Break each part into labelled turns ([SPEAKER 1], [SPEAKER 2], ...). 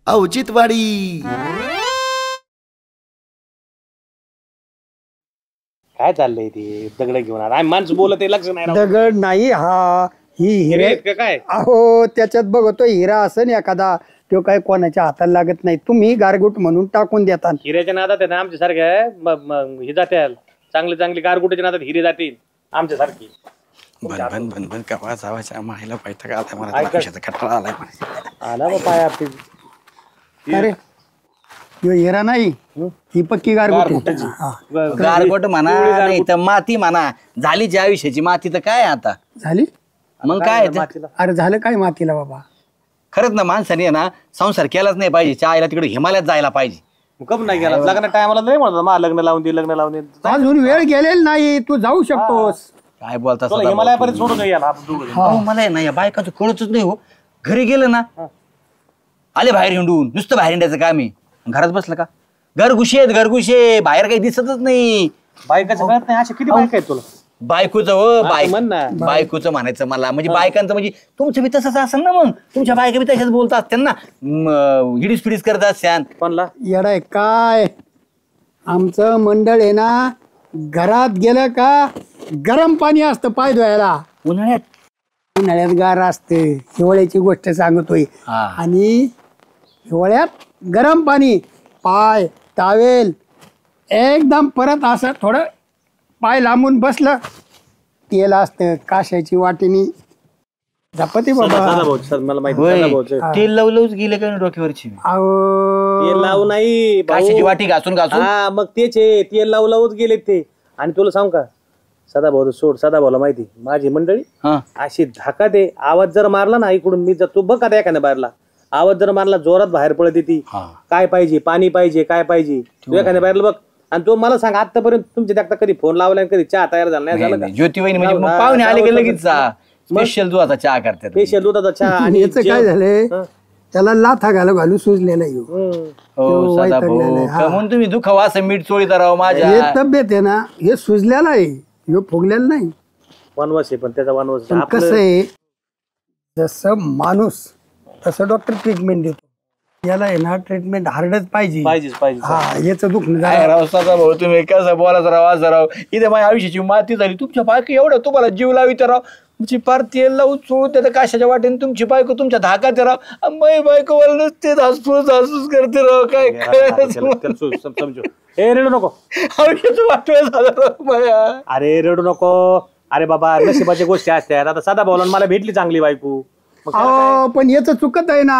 [SPEAKER 1] औचित्यवाडी.
[SPEAKER 2] काय चाललंय ते दगड घेऊन आम्ही माणसं बोलत आहे लक्ष नाही
[SPEAKER 3] दगड नाही हा, ही हिरे
[SPEAKER 2] काय
[SPEAKER 3] अहो त्याच्यात बघतो हिरा असं एखादा तो काय कोणाच्या हाताला लागत नाही, तुम्ही गारगुट म्हणून टाकून देता.
[SPEAKER 2] हिऱ्याच्या नादात आहे ना आमच्या सारख्या हे जात्याल चांगले चांगले गारगुटीच्या नादात हिरे जातील आमच्या सारखी.
[SPEAKER 1] भन भन भन कवा जावाच्या मायला पायथा का आला मला कशाचा कटाळा आलाय
[SPEAKER 2] आला बा पाय आपली.
[SPEAKER 3] अरे ह्यो हिरा नाही, ही पक्की गारगुट.
[SPEAKER 4] गारगोट म्हणा नाही तर माती म्हणा, झाली ज्या आयुष्याची माती तर काय आता
[SPEAKER 3] झाली.
[SPEAKER 4] मग काय
[SPEAKER 3] अरे झालं काय मातीला बाबा.
[SPEAKER 4] खरंच ना माणसाने ना संसार केलाच नाही पाहिजे, चायला तिकडे हिमालयात जायला पाहिजे.
[SPEAKER 2] कब नाही गेला लग्न टायमाला नाही म्हणत मला लग्न लावून दे लग्न लावून दे.
[SPEAKER 3] अजून वेळ गेलेला नाही, तू जाऊ शकतोस.
[SPEAKER 4] काय बोलता
[SPEAKER 2] तुला हिमालयापर्यंत सोडून यायला
[SPEAKER 4] मला आहे ना या बायकाचं कळतच नाही हो. घरी गेलं ना आले बाहेर हिंडून, नुसतं बाहेर हिंडायचं काम आहे. घरात बसलं का घरघुशे घरघुशे, बाहेर काही दिसतच नाही.
[SPEAKER 2] बायकाचं कळत नाही. अशा किती बायका आहेत तुला.
[SPEAKER 4] बायकोचं हो
[SPEAKER 2] म्हण ना.
[SPEAKER 4] बायकोचं म्हणायचं मला, म्हणजे बायकांचं म्हणजे तुमचं बी तसंच असेल ना. मग तुमच्या बायका बी तशाच बोलतात त्यांना हिडीस पिडीस करत असत्यान.
[SPEAKER 2] कोणला
[SPEAKER 3] येडाय काय आमचं मंडळ आहे ना, घरात गेलं का गरम पाणी असतं पाय धुवायला. उन्हाळ्यात गार असते, हिवाळ्याची गोष्ट सांगतोय. आणि हिवाळ्यात गरम पाणी, पाय टावेल एकदम. परत असं थोडं पाय लांबून बसलं, तेल असतं काशाची वाटीनी झपती बाबा.
[SPEAKER 2] मला माहिती
[SPEAKER 4] तेल लावलंच गेले का डोक्यावरची.
[SPEAKER 2] तेल लावू नाही
[SPEAKER 4] काशाची वाटी घासून घासून.
[SPEAKER 2] हा मग तेच आहे, तेल लावू लावूच गेले ते. आणि तुला सांग का सदाभाऊ सोड, सदाभाऊला माहिती माझी मंडळी अशी धाका दे. आवाज जर मारला ना इकडून, मी जर तू बघ आता एखाद्या बाहेरला आवाज जर मारला जोरात बाहेर पडत ती. काय पाहिजे, पाणी पाहिजे, काय पाहिजे, तू एखाद्या बाहेरला बघ. आणि तो मला सांग आतापर्यंत तुमच्या देखता कधी फोन लावला कधी चहा तयार झाला नाही झालं का.
[SPEAKER 4] ज्योतिबाई म्हणजे पाहुणे आले की लगेच स्पेशल दुधाचा चहा करतात.
[SPEAKER 2] स्पेशल दुधाचा चहा.
[SPEAKER 3] आणि याचं काय झालंय, त्याला लाथा घालू सुजलेला
[SPEAKER 4] म्हणून तुम्ही दुखावा असं मीठ चोळी करावं माझ्या.
[SPEAKER 3] हे तब्येत आहे ना, हे सुजलेला आहे, हे फुगलेला नाही.
[SPEAKER 2] वनवास आहे पण त्याचा वनवास
[SPEAKER 3] कसं आहे, जसं माणूस तसं डॉक्टर ट्रीटमेंट देतो. याला आहे ना ट्रीटमेंट हार्डच पाहिजे. हा याचं दुखणं
[SPEAKER 4] भाऊ तुम्ही कसं बोलायचं राव असं राव. इथे माझ्या आयुष्याची माती झाली तुमच्या बायको एवढं तुम्हाला जीव लावित राव. तुमची पार तेल लावून चोळून त्याच्या काशाच्या वाटेने तुमची बायको तुमच्या धाकात राव. माझी बायको मला नसते धासूस करते राव. काय
[SPEAKER 2] समजू. हे रडू नको.
[SPEAKER 4] आयुष्याचं वाटलं झालं.
[SPEAKER 2] अरे रडू नको. अरे बाबा नशिबाच्या गोष्टी असतात. आता सदा भाऊला मला भेटली चांगली बायको.
[SPEAKER 3] पण याच चुकत आहे ना.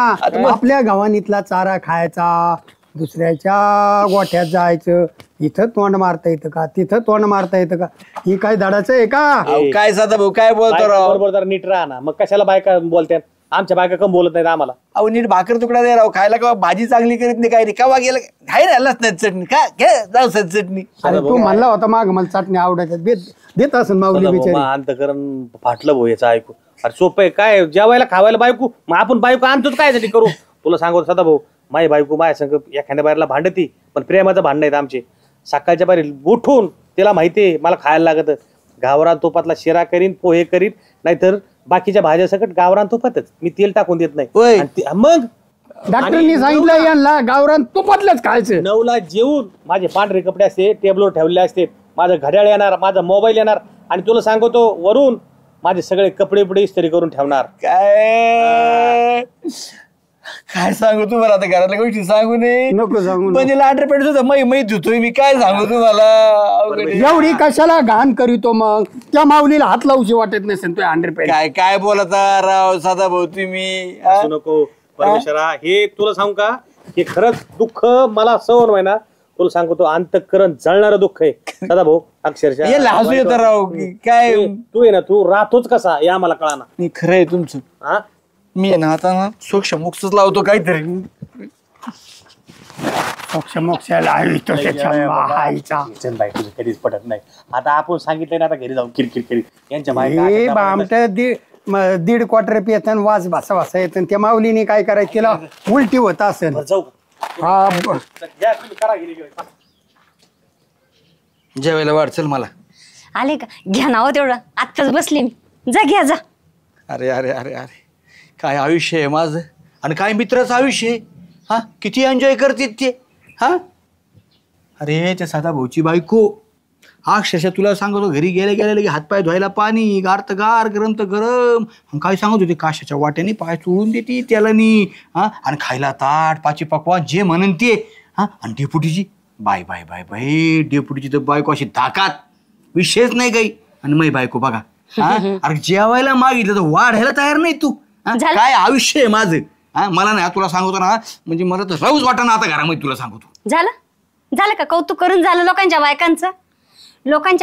[SPEAKER 3] आपल्या गावानीतला चारा खायचा, दुसऱ्याच्या गोठ्यात जायचं. इथं तोंड मारता येतं का, तिथं तोंड मारता येतं का, ही काय धडाचं आहे का.
[SPEAKER 4] काय साधा भाऊ काय बोलतो राव.
[SPEAKER 2] बरोबर जरा नीट राहा ना. मग कशाला बायका बोलतात. आमच्या बायका कम बोलत नाहीत आम्हाला.
[SPEAKER 4] अहो नीट भाकर तुकडा दे राव खायला. का भाजी चांगली करीत नाही, काय नाही. केव्हा गेलं खाय राहिलाच नाही चटणी. काय घे जाऊ सर चटणी.
[SPEAKER 3] अरे तू म्हणला होता माग मला चटणी आवडायच्या, देत असेल माऊली बिचारी.
[SPEAKER 2] अंतकरण फाटलं भाऊ याचं ऐकू. अरे सोपं आहे काय, जेवायला खावायला बायको. मग आपण बायको आणतोच काय साठी करू. तुला सांगतो सदा भाऊ, माझी बायको माझ्या संग एखाद्या बाहेरला भांडती, पण प्रेमाचं भांडण आहेत आमचे. सकाळच्या बाहेर उठून तिला माहितीये मला खायला लागत. गावरान तुपातला शिरा करीन, पोहे करीन, नाहीतर बाकीच्या भाज्या सकट गावरान तुपातच. मी तेल टाकून देत नाही. मग
[SPEAKER 3] डॉक्टरनी सांगितलं यांना गावरान तुपातलंच खायचं.
[SPEAKER 2] 9ला जेवून माझे पांढरे कपडे असते टेबलवर ठेवलेले असते. माझं घड्याळ येणार, माझा मोबाईल येणार. आणि तुला सांगतो वरून माझे सगळे कपडे पुढे इस्त्री करून ठेवणार.
[SPEAKER 4] काय सांगू तुम्हाला आता घरातल्या गोष्टी सांगू नये.
[SPEAKER 3] नको सांगू.
[SPEAKER 4] म्हणजे लांडरपेट सुद्धा मै धुतोय मी. काय सांगू तुम्हाला.
[SPEAKER 3] एवढी कशाला घाण करीतो. मग त्या माऊलीला हात लावूशी वाटत नसेल तो अंडरपेट.
[SPEAKER 4] काय बोलता राव साधा भाऊ तुम्ही.
[SPEAKER 2] नको परमेश्वरा. हे तुला सांगू का, हे खरंच दुःख मला सहन व्हाय ना. तुला सांगतो अंतःकरण जळणारं दुःख आहे सदा भाऊ. अक्षरशः
[SPEAKER 4] हसू येतं राव. काय
[SPEAKER 2] तू आहे ना, तू राहतोच कसा या मला कळा ना.
[SPEAKER 4] खरं आहे तुमचं.
[SPEAKER 2] हा
[SPEAKER 4] मी आहे ना आता ना सोक्ष मोक्षच लावतो काहीतरी.
[SPEAKER 3] मोक्षाला
[SPEAKER 2] कधीच पटत नाही. आता आपण सांगितलं ना, आता घरी जाऊन किरकिर करीत यांच्या
[SPEAKER 3] आमच्या 1.5 क्वार्टर पियत वास भासा भासा येत. त्या माऊलीने काय करायचं, तिला उलटी होत असेल.
[SPEAKER 2] जाऊ
[SPEAKER 4] जेवायला वाढ चल मला.
[SPEAKER 5] आले का घ्या नाव तेवढं आत्ताच बसले मी. जा घ्या जा.
[SPEAKER 4] अरे अरे अरे अरे काय आयुष्य आहे माझं आणि काय मित्राचं आयुष्य आहे. हा किती एन्जॉय करते ते. हा अरे त्या साधा भाऊची बायको अक्षरशः तुला सांगतो घरी गेले गेले की हातपाय धुवायला पाणी गार गार गरम तर गरम काय सांगत होते काशाच्या वाट्याने पाय चोळून देते त्याला नी. हा आणि खायला ताट पाची पकवान जे म्हणन ते. हा आणि डेपुटीची बाय बाय बाय बाय डेपुटीची तर बायको अशी धाकात विषयच नाही काही. आणि मै बायको बघा अरे जेवायला मागितलं तर वाढायला तयार नाही तू. काय आयुष्य आहे माझं. मला नाही तुला सांगतो ना म्हणजे मला तर राहूच वाटत ना आता घरामध्ये तुला सांगतो.
[SPEAKER 5] झालं का कौतुक करून झालं लोकांच्या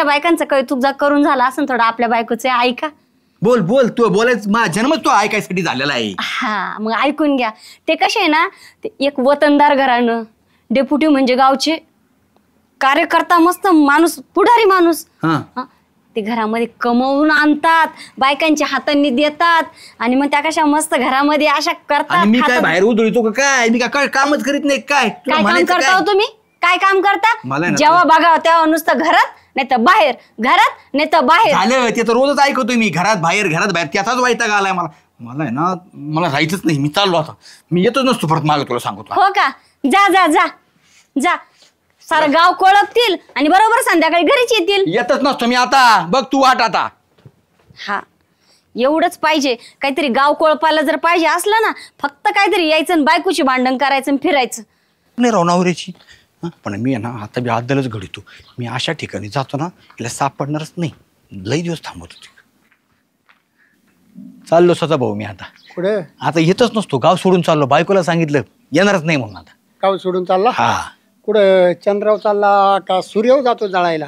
[SPEAKER 5] बायकांचं कौतुक करून झालं असं थोडं आपल्या बायकोचं ऐका.
[SPEAKER 4] बोल बोल तू बोलायच माझा जन्मच तो ऐकायसाठी झालेला आहे.
[SPEAKER 5] हा मग ऐकून घ्या. ते कसे आहे ना ते एक वतनदार घराणं डेप्युटी म्हणजे गावचे कार्यकर्ता मस्त माणूस पुढारी माणूस. ते घरामध्ये कमवून आणतात बायकांच्या हातांनी देतात आणि मग त्या कशा मस्त घरामध्ये अशा करतात.
[SPEAKER 4] मी काय बाहेर उधळतो काय मी काय कामच करीत नाही काय
[SPEAKER 5] काम करता हो तुम्ही काय काम करता जेव्हा बघा तेव्हा नुसतं घरात नाही तर बाहेर घरात नाही तर बाहेर.
[SPEAKER 4] झालं ते तर रोजच ऐकतोय मी घरात बाहेर त्याचाच वैताग आलाय मला आहे ना मला राहायचंच नाही. मी चाललो आता मी येतच नसतो परत मागे तुला सांगतो.
[SPEAKER 5] हो का जा जा जा जा सारं गाव कोळपतील आणि बरोबर संध्याकाळी घरीच येतील.
[SPEAKER 4] येतच नसतो मी आता बघ तू वाट आता.
[SPEAKER 5] हा एवढंच पाहिजे. काहीतरी गाव कोळपाला जर पाहिजे असलं ना फक्त काहीतरी यायचं आणि बायकोची भांडण करायचं आणि फिरायचं
[SPEAKER 4] नाही राव नवऱ्याची. पण मी आहे ना आता बी आदलच घडतो. मी अशा ठिकाणी जातो ना हिला सापडणारच नाही. लई दिवस थांबवतो चाललो स्वतः भाऊ मी आता
[SPEAKER 3] कुठे
[SPEAKER 4] आता येतच नसतो गाव सोडून चाललो. बायकोला सांगितलं येणारच नाही म्हणून आता.
[SPEAKER 3] गाव सोडून चालला.
[SPEAKER 4] हा
[SPEAKER 3] कुठं चंद्राव चालला का सूर्यव जातो जळायला.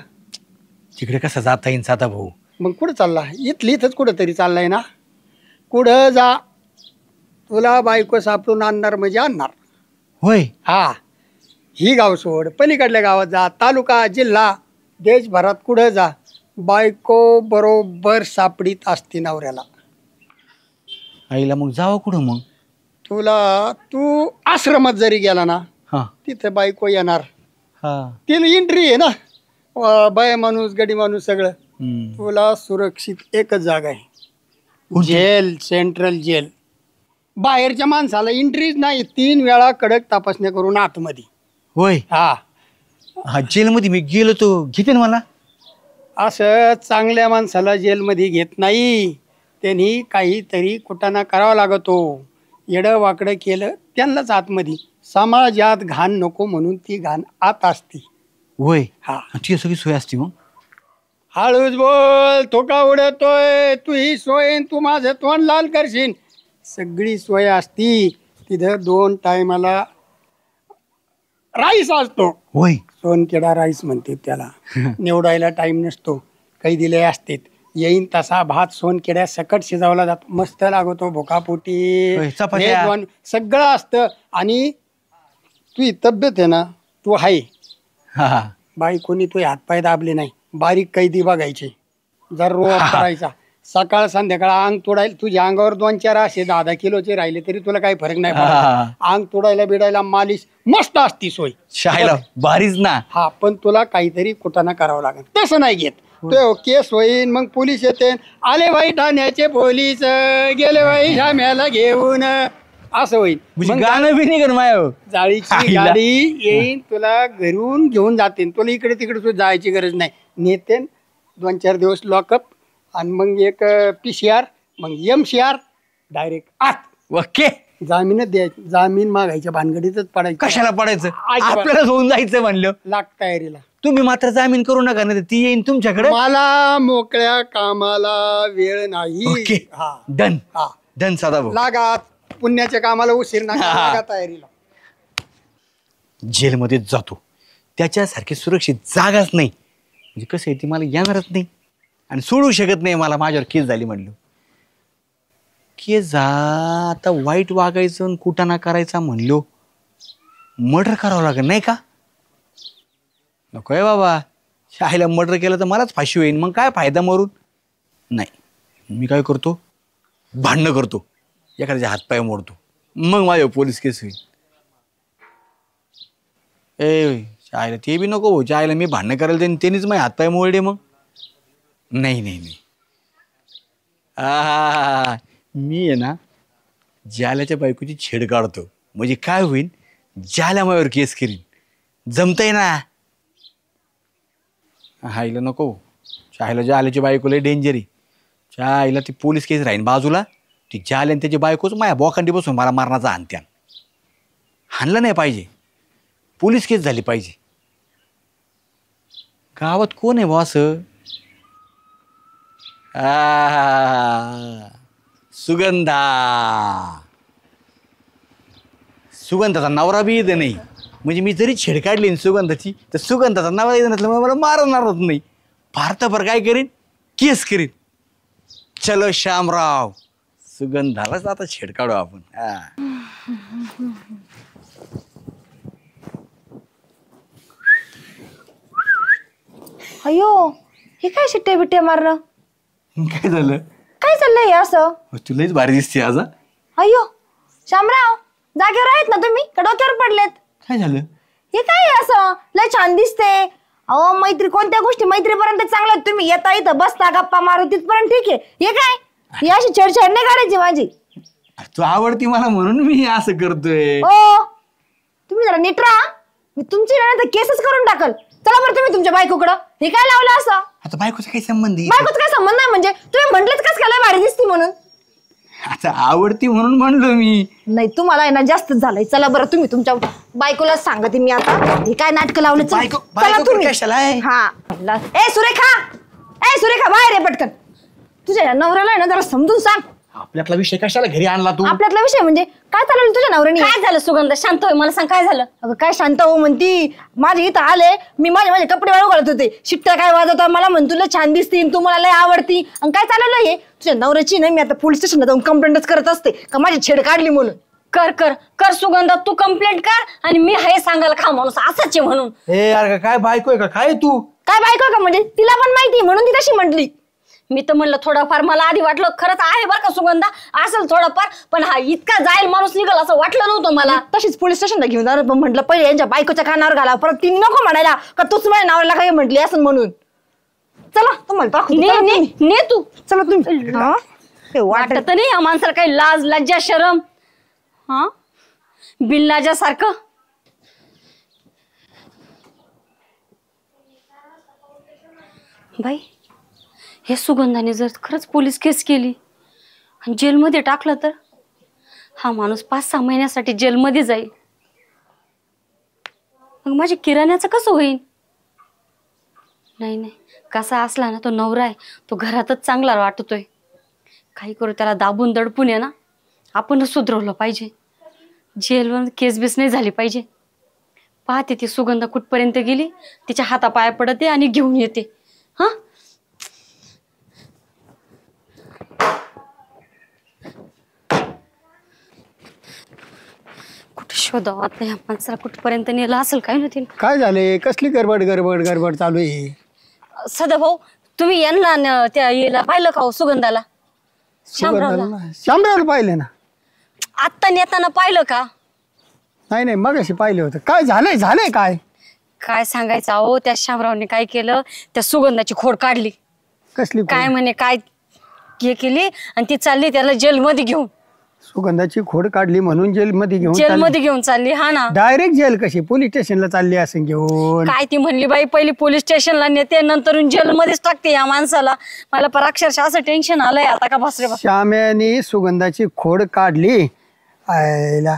[SPEAKER 4] तिकडे कसं जाता येईन साधा भाऊ.
[SPEAKER 3] मग कुठं चालला इथंच कुठं तरी चाललाय ना. कुठं जा तुला बायको सापडून आणणार म्हणजे आणणार.
[SPEAKER 4] होय
[SPEAKER 3] हा ही गाव सोड पलीकडल्या गावात जा तालुका जिल्हा देशभरात कुठं जा बायको बरोबर सापडीत असते नवऱ्याला.
[SPEAKER 4] आईला मग जावं कुठं मग.
[SPEAKER 3] तू आश्रमात जरी गेला ना तिथे बायको येणार. तिला एंट्री आहे ना बाय माणूस गडी माणूस सगळं. तुला सुरक्षित एकच जागा आहे जेल सेंट्रल जेल. बाहेरच्या माणसाला एंट्रीच नाही. 3 वेळा कडक तपासण्या करून आतमध्ये.
[SPEAKER 4] होय
[SPEAKER 3] हा
[SPEAKER 4] जेलमध्ये मी गेलो तो घेते ना मला.
[SPEAKER 3] असं चांगल्या माणसाला जेलमध्ये घेत नाही. त्यांनी काहीतरी कुटाणा करावा लागतो. येडं वाकडं केलं त्यांनाच आतमध्ये. समाजात घाण नको म्हणून ती घाण आत असती.
[SPEAKER 4] होय
[SPEAKER 3] हा
[SPEAKER 4] ती सगळी सोय असते मग.
[SPEAKER 3] हळूच बोल तो का उडतोय तू ही सोय तू माझं तोंड लाल करशील. सगळी सोय असती तिथं 2 टायमाला राईस असतो.
[SPEAKER 4] होय
[SPEAKER 3] सोनखेडा राईस म्हणते त्याला. निवडायला टाइम नसतो. काही दिले असते येईन तसा भात सोनखेड्या सकट शिजवला जातो. मस्त लागतो भुकापोटी सगळं असतं. आणि तुझी तब्येत आहे ना तू आहे बायकोनी तू हातपाय दाबले नाही. बारीक कैदी बघायचे जर रोज करायचा सकाळ संध्याकाळ अंग तोडायला. तुझ्या अंगावर 2-4 असे 10-10 किलोचे राहिले तरी तुला काही फरक नाही पडत. अंग तोडायला बिडायला मालिश मस्त असती सोय
[SPEAKER 4] शाळेला भारीच ना.
[SPEAKER 3] हा पण तुला काहीतरी कुटाणा करावं लागेल. तसं नाही घेत तो केस होईन मग पोलीस येते. आले बाई ठाण्याचे पोलीस गेले बाई शाम्याला घेऊन असं होईल. मग
[SPEAKER 4] गाणं बी नाही माय
[SPEAKER 3] जाळीची गाडी येईन तुला घरून घेऊन जाते. तुला इकडे तिकडे तुला जायची गरज नाही. नेते 2-4 दिवस लॉकअप आणि मग एक PCR मग MCR डायरेक्ट आत.
[SPEAKER 4] ओके
[SPEAKER 3] जामीनच द्यायची. जामीन मागायच्या भानगडीतच पडायचं.
[SPEAKER 4] कशाला पडायचं आपल्याला होऊन जायचं म्हणलं.
[SPEAKER 3] लाग तयारीला.
[SPEAKER 4] तुम्ही मात्र जामीन करू नका ना ती येईन तुमच्याकडे.
[SPEAKER 3] मला मोकळ्या कामाला वेळ नाही.
[SPEAKER 4] ओके डन डन साधा भाऊ.
[SPEAKER 3] लागा पुण्याच्या कामाला उशीर नका तयारीला.
[SPEAKER 4] जेलमध्येच जातो त्याच्यासारखी सुरक्षित जागाच नाही. म्हणजे कसं आहे ती मला येणारच नाही आणि सोडू शकत नाही. मला माझ्यावर केस झाली म्हणलं केस जा आता वाईट वागायचं कुटाणा करायचा म्हणलो मर्डर करावं लागेल नाही का. नको आहे बाबा शाळेला मर्डर केलं तर मलाच फाशी होईल. मग काय फायदा मरून. नाही मी काय करतो भांडणं करतो एखाद्याचे हातपाय मोडतो मग माझ्या पोलीस केस होईल. शाळेला ते बी नको भाऊ. शाळेला मी भांडणं करायला त्यांनीच माझे हातपाय मोडले मग. नाही नाही नाही मी आहे ना जाल्याच्या बायकोची छेड काढतो. म्हणजे काय होईल
[SPEAKER 1] जाल्यामायावर केस करीन. जमतंय ना? आईला नको. आईला जाल्याची बायको लय डेंजर आहे. त्या आईला ती पोलीस केस राहीन बाजूला, ती जाल्यान त्याची बायकोच माया बोकांडी बसून मला मारण्याचा हाणत्यान. हाणलं नाही पाहिजे, पोलीस केस झाली पाहिजे. गावात कोण आहे बॉस? सुगंधा. सुगंधाचा नवरा बी येत नाही. म्हणजे मी जरी छेड काढली ना सुगंधाची, तर सुगंधाचा नवरा येत नसल्यामुळे मला मारणारच नाही. भारताभर काय करीन? केस करीन. चलो श्यामराव, सुगंधालाच आता छेड काढू आपण.
[SPEAKER 6] अयो, हे काय शिट्ट्या बिट्ट्या मारणं?
[SPEAKER 1] काय झालं?
[SPEAKER 6] काय चाललंय हे असं?
[SPEAKER 1] तुलाच भारी दिसते आज.
[SPEAKER 6] अयो शामराव, जागेवर आहेत ना तुम्ही? का डोक्यावर पडलेत?
[SPEAKER 1] काय झालं?
[SPEAKER 6] हे काय आहे असं? लय छान दिसते. अहो मैत्री, कोणत्या गोष्टी मैत्रीपर्यंत चांगल्या. तुम्ही येता इथं बसता गप्पा मारू तिथपर्यंत ठीक आहे. हे काय? ही अशी छेडछाड नाही करायची माझी.
[SPEAKER 1] तू आवडती मला म्हणून मी असं करतोय.
[SPEAKER 6] ओ तुम्ही जरा नीट राहा. मी तुमची नाही केसच करून टाकल. चला बरं तुम्ही तुमच्या बायकोकडं. हे काय लावलं असं?
[SPEAKER 1] आता बायकोचा काही संबंध आहे?
[SPEAKER 6] बायकोचा काय संबंध नाही म्हणजे? तुम्ही म्हटलेच कस काय लय भारी दिसती म्हणून?
[SPEAKER 1] आता आवडती म्हणून म्हणलो मी.
[SPEAKER 6] नाही तुम्हाला आहे ना जास्तच झालंय. चला बरं तुम्ही तुमच्या बायकोला सांगते मी आता. हे काय नाटक लावलं? चला तुम्ही. हा ए सुरेखा बाहेर ये पटकन. तुझ्या नवऱ्याला आहे ना जरा समजून सांग.
[SPEAKER 1] आपल्यातला विषय कशाला घरी आणला तू?
[SPEAKER 6] आपल्यातला विषय म्हणजे काय चाललं तुझ्या नवऱ्याने?
[SPEAKER 5] काय झालं सुगंधा? शांत होय, मला सांग काय झालं?
[SPEAKER 6] अगं काय शांत हो म्हणती. माझे इथं आले, मी माझे कपडे वाळू घालत होते. शिट्ट्या काय वाजवता मला म्हण तुला छान दिसती, तू मला लय आवडती. आणि काय चाललं हे तुझ्या नवऱ्याची नाही. मी आता पोलीस स्टेशनला जाऊन कंप्लेंटच करत असते का माझी छेड काढली म्हणून.
[SPEAKER 5] कर कर कर सुगंधा, तू कंप्लेंट कर. आणि मी हे सांगायला खा माणूस असाच आहे म्हणून.
[SPEAKER 2] हे यार काय बायको आहे का काय तू?
[SPEAKER 6] काय बायको का म्हणजे? तिला पण माहिती म्हणून ती तशी म्हटली.
[SPEAKER 5] मी तर म्हणलं थोडंफार, मला आधी वाटलं खरंच आहे बरं का सुगंधा, असेल थोडंफार, पण हा इतका जाईल माणूस निघाल असं वाटलं नव्हतं मला.
[SPEAKER 6] तशीच पोलीस स्टेशनला घेऊन जाणार. पण म्हटलं पहिले यांच्या बायकोच्या कानावर घाला, परत ती नको म्हणायला का तूच माझ्या नावाला काही म्हटली असं म्हणून. चला तुम्हाला दाखवते.
[SPEAKER 5] ने तू
[SPEAKER 6] चला तुम्ही.
[SPEAKER 5] वाटत नाही या माणसाला काही लाज लज्जा शरम? हा बिनलाजासारखं. बाई हे सुगंधाने जर खरंच पोलीस केस केली आणि जेलमध्ये टाकलं तर हा माणूस 5-6 महिन्यासाठी जेलमध्ये जाईल. मग माझ्या किराण्याचं कसं होईल? नाही कसा असला ना तो नवरा आहे, तो घरातच चांगला वाटतोय. काही करू त्याला दाबून दडपून आहे ना आपणच सुधरवलं पाहिजे. जेलवर केस बीस नाही झाली पाहिजे. पाहते ती सुगंधा कुठपर्यंत गेली, तिच्या हातापाया पडते आणि घेऊन येते. हा कुठे शोधावं आता या माणसाला? कुठपर्यंत नेलं असेल काय नव्हती.
[SPEAKER 3] काय झाले? कसली गडबड चालू आहे?
[SPEAKER 5] सदाभाऊ तुम्ही यांना त्या याला पाहिलं का हो सुगंधाला?
[SPEAKER 3] शामरावला पाहिले ना?
[SPEAKER 5] आत्ता नेताना पाहिलं का?
[SPEAKER 3] नाही मगाशी पाहिलं होतं. काय झालंय काय?
[SPEAKER 5] काय सांगायचं अहो, त्या शामरावने काय केलं, त्या सुगंधाची खोड काढली.
[SPEAKER 3] कसली?
[SPEAKER 5] काय म्हणे काय हे केली आणि ती चालली त्याला जेलमध्ये घेऊन.
[SPEAKER 3] सुगंधाची खोड काढली म्हणून जेलमध्ये
[SPEAKER 5] घेऊन चालली. हा ना.
[SPEAKER 3] डायरेक्ट जेल कशी? पोलीस स्टेशनला चालली असं घेऊन?
[SPEAKER 5] काय ती म्हणली बाई, पहिली पोलीस स्टेशनला नेते नंतर जेलमध्येच टाकते या माणसाला. मला पर अक्षरशः असं टेन्शन आलंय आता का बसरे.
[SPEAKER 3] श्याम्याने सुगंधाची खोड काढली. आयला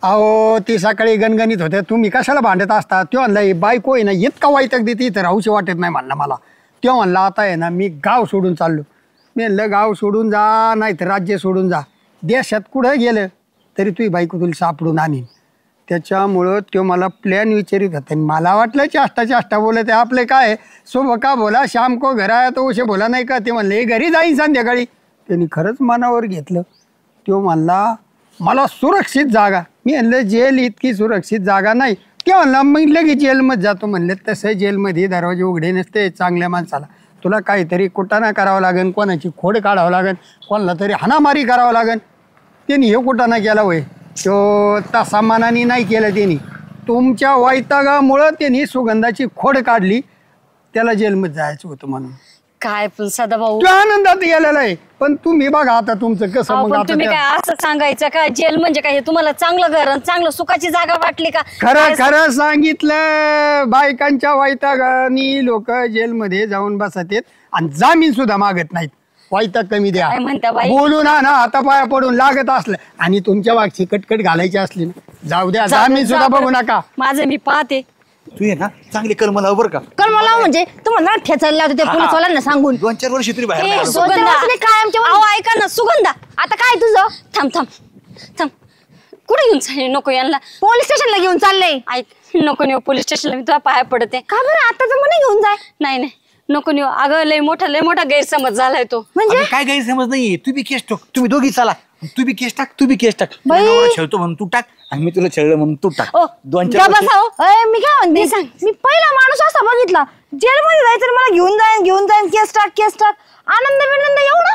[SPEAKER 3] अहो ती सकाळी गणगणित होत्या, तुम्ही कशाला भांडत असता? तो म्हणला बायको आहे ना इतका वाईटक देते इथं राहूशी वाटत नाही म्हणला मला. तो म्हणला आता आहे ना मी गाव सोडून चाललो. मी म्हणलं गाव सोडून जा नाही तर राज्य सोडून जा. देशात कुठं गेलं तरी तुझी बायको तुला सापडून आणीन. त्याच्यामुळं तो मला प्लॅन विचारित होता. मला वाटलं चाष्टा बोलत आहे आपले. काय सुबह का बोला शाम को घर आया तो उसे बोला नाही का? ते म्हणले घरी जाईन संध्याकाळी. त्यांनी खरंच मनावर घेतलं. तो म्हणला मला सुरक्षित जागा. मी म्हणलं जेल इतकी सुरक्षित जागा नाही. ते म्हणला मग लगेच जेलमध्ये जातो. म्हणलं तसं जेलमध्ये दरवाजे उघडे नसते चांगल्या माणसाला. तुला काहीतरी कुटाणा करावं लागेल, कोणाची खोड काढावं लागेल, कोणाला तरी हाणामारी करावं लागेल. त्यांनी हे कुटाणा केला होय तो तसा मनाने नाही केलं. त्यांनी तुमच्या वैतागामुळं त्यांनी सुगंधाची खोड काढली. त्याला जेलमध्ये जायचं होतं म्हणून.
[SPEAKER 5] काय पण सदाभाऊ
[SPEAKER 3] तो आनंदात गेलेला आहे. पण तुम्ही बघा आता तुमचं कसं
[SPEAKER 5] अहो,
[SPEAKER 3] मग
[SPEAKER 5] पण
[SPEAKER 3] आता
[SPEAKER 5] तुम्ही
[SPEAKER 3] त्या-
[SPEAKER 5] काय असं सांगायचं का जेल म्हणजे काय हे तुम्हाला चांगलं घर आणि चांगलं सुखाची जागा वाटली का
[SPEAKER 3] खरं
[SPEAKER 5] काय
[SPEAKER 3] खरं सांगितलं बायकांच्या वैतागानी लोक जेलमध्ये जाऊन बसतात आणि जामीन सुद्धा मागत नाहीत. वैताग कमी द्या
[SPEAKER 5] काय म्हणता बाई?
[SPEAKER 3] बोलून ना आता पाया पडून लागत असलं आणि तुमच्या वागची कटकट घालायची असली ना जाऊ द्या जामीन सुद्धा बघू नका.
[SPEAKER 5] माझं मी पाहते
[SPEAKER 1] तू ये ना चांगले कर्म लाव बरं का.
[SPEAKER 6] कर मला म्हणजे तुम्हाला ना ठेचायला लावते त्या पोलीसवाल्यांना सांगून
[SPEAKER 1] 2-4 वर्ष तरी बाहेर
[SPEAKER 5] ए,
[SPEAKER 1] नाही आलो.
[SPEAKER 5] सुगंधा
[SPEAKER 6] कायमच्या
[SPEAKER 5] अहो ऐका ना सुगंधा
[SPEAKER 6] आता काय तुझं
[SPEAKER 5] थांब थांब थांब कुठे घेऊन चालले नको यांना
[SPEAKER 6] पोलीस स्टेशनला घेऊन चाललंय.
[SPEAKER 5] ऐक नको नेऊ पोलीस स्टेशनला मी तुला पाया पडते
[SPEAKER 6] का बरं आता तर मला घेऊन जाय
[SPEAKER 5] नाही नाही नको नेऊ अगं लय मोठा गैरसमज झालाय तो
[SPEAKER 6] म्हणजे
[SPEAKER 1] अगं, काय गैरसमज नाहीये. तू बी केस टाक, तुम्ही दोघी चला. तू बी केस टाक, तू बी केस टाक. तुला
[SPEAKER 6] बाई.
[SPEAKER 1] नवरा खेळतो म्हणून तू टाक आणि मी तुला खेळलं म्हणून तू टाक.
[SPEAKER 5] ओ,
[SPEAKER 1] 2-4
[SPEAKER 6] का
[SPEAKER 1] वर्ष
[SPEAKER 6] बसाव मी काय म्हणते मी पहिला माणूस असा बघितला जेलमध्ये जायचं आणि मला घेऊन जाईन केस टाक आनंद विनंद एवढा.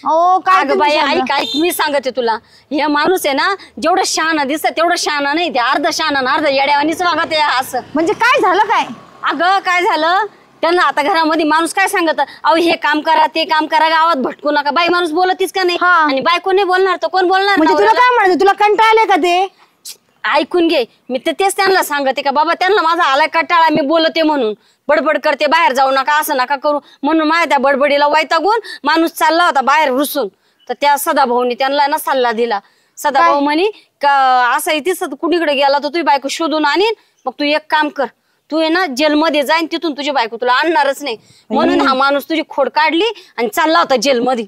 [SPEAKER 6] ओ काय
[SPEAKER 5] अगं बाई ऐक ऐक मी सांगते तुला हे माणूस आहे ना जेवढं शहाणा दिसत तेवढं शहाणा नाही ते अर्ध शहाणा आणि अर्ध येड्यावानीच वागत आहे असं.
[SPEAKER 6] म्हणजे काय झालं काय
[SPEAKER 5] अगं काय झालं त्यांना आता घरामध्ये माणूस काय सांगत अहो हे काम करा ते काम करा गावात भटकू नका बाई माणूस बोलतीच का नाही
[SPEAKER 6] हा.
[SPEAKER 5] आणि बायको नाही बोलणार तर कोण बोलणार
[SPEAKER 6] म्हणजे तुला
[SPEAKER 5] नवऱ्याला?
[SPEAKER 6] काय म्हणायचं तुला कंटाळले का ते
[SPEAKER 5] ऐकून घे मी तेच त्यांना सांगते का बाबा त्यांना माझा आलाय कटाळा मी बोलते म्हणून बडबड करते बाहेर जाऊ नका असं नका करू म्हणून माझ्या त्या बडबडीला वैतागून माणूस चालला होता बाहेर रुसून तर त्या सदाभाऊनी त्यांना ना सल्ला दिला सदाभाऊ म्हणे का असं तिथं कुणीकडे गेला तर तुझी बायको शोधून आणीन मग तू एक काम कर तू आहे ना जेलमध्ये जाईन तिथून तुझी बायको तुला आणणारच नाही म्हणून हा माणूस तुझी खोड काढली आणि चालला होता जेलमध्ये.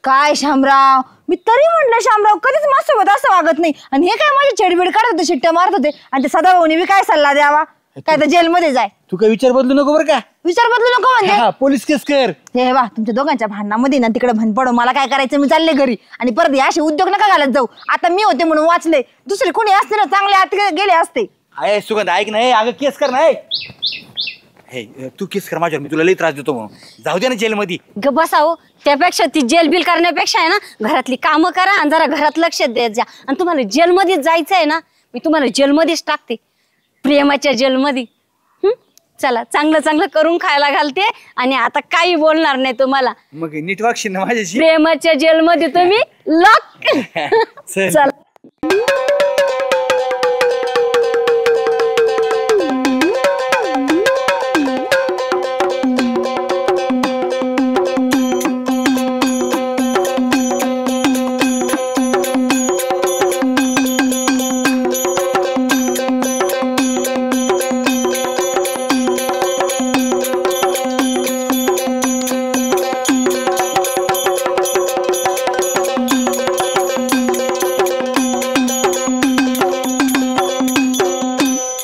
[SPEAKER 6] काय शामराव मी तरी म्हटलं शामराव कधीच माझ्यासोबत असं वागत नाही आणि हे काय माझी चेडबीड काढत होते शिट्ट्या मारत होते आणि ते सदाभाऊनी बी काय सल्ला द्यावा काय तर जेलमध्ये जाय
[SPEAKER 1] तू काय विचार बदलू नको बरं का.
[SPEAKER 6] विचार बदलू नको म्हणजे
[SPEAKER 1] हा, पोलीस केस कर.
[SPEAKER 6] हे वा तुमच्या दोघांच्या भांडणामध्ये ना तिकडे भन पडो मला काय करायचं मी चालले घरी आणि परत हे असे उद्योग नका घालत जाऊ आता मी होते म्हणून वाचले दुसरे कोणी असते ना चांगले आत गेले असते.
[SPEAKER 1] आहे सुगंध ऐक ना अगं केस कर ना हे तू केस कर माझ्यावर मी तुला लई त्रास देतो म्हणून जाऊ दे ना जेलमध्ये.
[SPEAKER 5] ग बसावं त्यापेक्षा ती जेल बिल करण्यापेक्षा आहे ना घरातली कामं करा आणि जरा घरात लक्ष देत जा आणि तुम्हाला जेलमध्ये जायचं आहे ना मी तुम्हाला जेलमध्येच टाकते प्रेमाच्या जेलमध्ये. चला चांगलं करून खायला घालते आणि आता काही बोलणार नाही तुम्हाला
[SPEAKER 1] मग नीट वागशील ना माझ्याशी.
[SPEAKER 5] प्रेमाच्या जेलमध्ये तुम्ही लॉक
[SPEAKER 1] चल.
[SPEAKER 5] चला